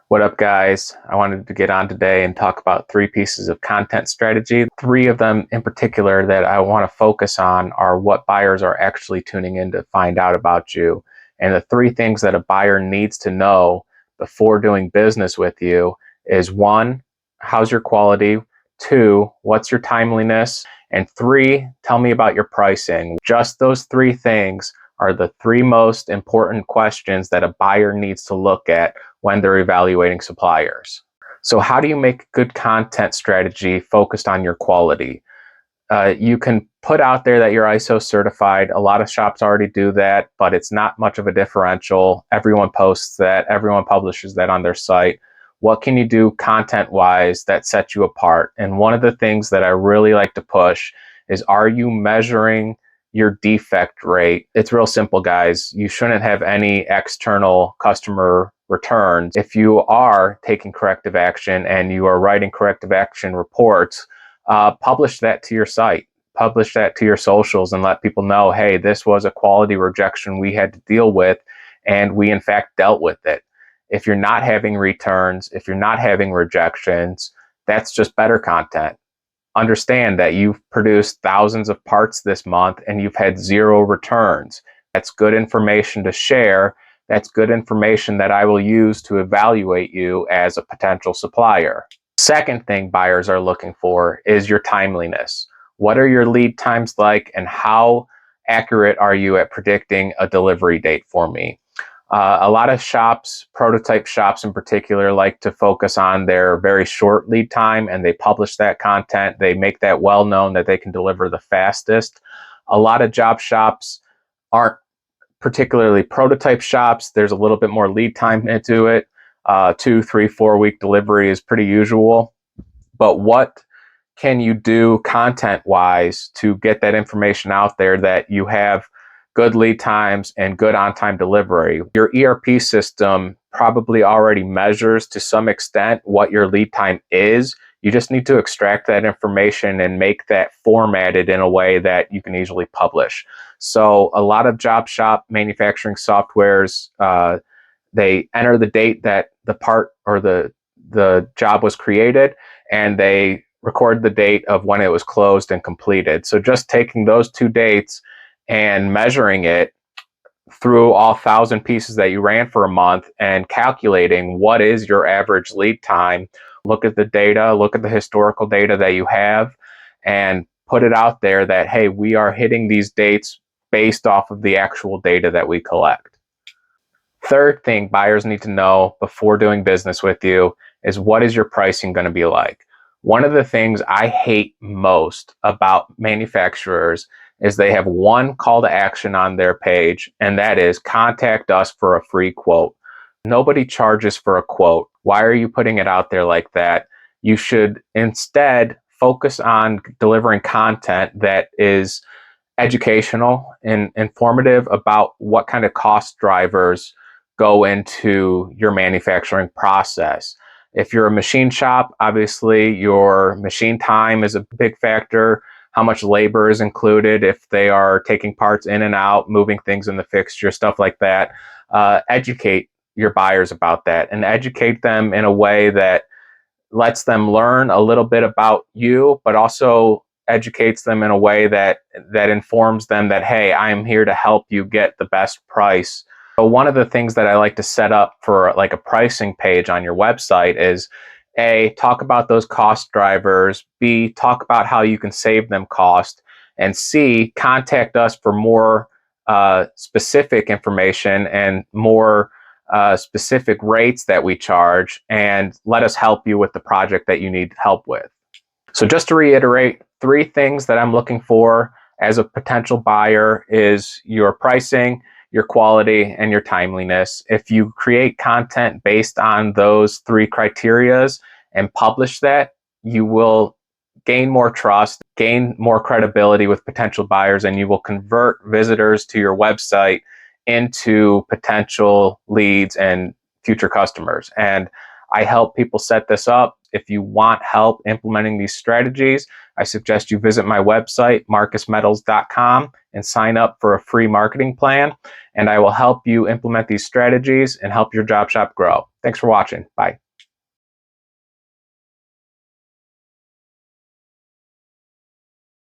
What up, guys? I wanted to get on today and talk about three pieces of content strategy. Three of them in particular that I want to focus on are what buyers are actually tuning in to find out about you. And the three things that a buyer needs to know before doing business with you is one, how's your quality? Two, what's your timeliness? And three, tell me about your pricing. Just those three things are the three most important questions that a buyer needs to look at when they're evaluating suppliers. So how do you make good content strategy focused on your quality? You can put out there that you're ISO certified. A lot of shops already do that, but it's not much of a differential. Everyone posts that, everyone publishes that on their site. What can you do content-wise that sets you apart? And one of the things that I really like to push is, are you measuring your defect rate? It's real simple, guys. You shouldn't have any external customer returns. If you are taking corrective action and you are writing corrective action reports, publish that to your site, publish that to your socials, and let people know, hey, this was a quality rejection we had to deal with, and we in fact dealt with it. If you're not having returns, if you're not having rejections, that's just better content. Understand that you've produced thousands of parts this month and you've had 0 returns. That's good information to share. That's good information that I will use to evaluate you as a potential supplier. Second thing buyers are looking for is your timeliness. What are your lead times like, and how accurate are you at predicting a delivery date for me? A lot of shops, prototype shops in particular, like to focus on their very short lead time, and they publish that content. They make that well known that they can deliver the fastest. A lot of job shops aren't particularly prototype shops. There's a little bit more lead time into it. 2, 3, 4 week delivery is pretty usual. But what can you do content-wise to get that information out there that you have good lead times and good on-time delivery? Your ERP system probably already measures to some extent what your lead time is. You just need to extract that information and make that formatted in a way that you can easily publish. So a lot of job shop manufacturing softwares, they enter the date that the part or the job was created, and they record the date of when it was closed and completed. So just taking those two dates and measuring it through all 1,000 pieces that you ran for a month and calculating what is your average lead time. Look at the data, look at the historical data that you have, and put it out there that, hey, we are hitting these dates based off of the actual data that we collect. Third thing buyers need to know before doing business with you is, what is your pricing going to be like? One of the things I hate most about manufacturers is they have one call to action on their page, and that is contact us for a free quote. Nobody charges for a quote. Why are you putting it out there like that? You should instead focus on delivering content that is educational and informative about what kind of cost drivers go into your manufacturing process. If you're a machine shop, obviously your machine time is a big factor. How much labor is included if they are taking parts in and out, moving things in the fixture, stuff like that. Educate your buyers about that, and educate them in a way that lets them learn a little bit about you, but also educates them in a way that informs them that, hey, I'm here to help you get the best price. So one of the things that I like to set up for like a pricing page on your website is, A, talk about those cost drivers, B, talk about how you can save them cost, and C, contact us for more specific information and more specific rates that we charge, and let us help you with the project that you need help with. So just to reiterate, three things that I'm looking for as a potential buyer is your pricing, your quality, and your timeliness. If you create content based on those three criterias and publish that, you will gain more trust, gain more credibility with potential buyers, and you will convert visitors to your website into potential leads and future customers. And I help people set this up. If you want help implementing these strategies, I suggest you visit my website, marcusmetals.com, and sign up for a free marketing plan. And I will help you implement these strategies and help your job shop grow. Thanks for watching. Bye.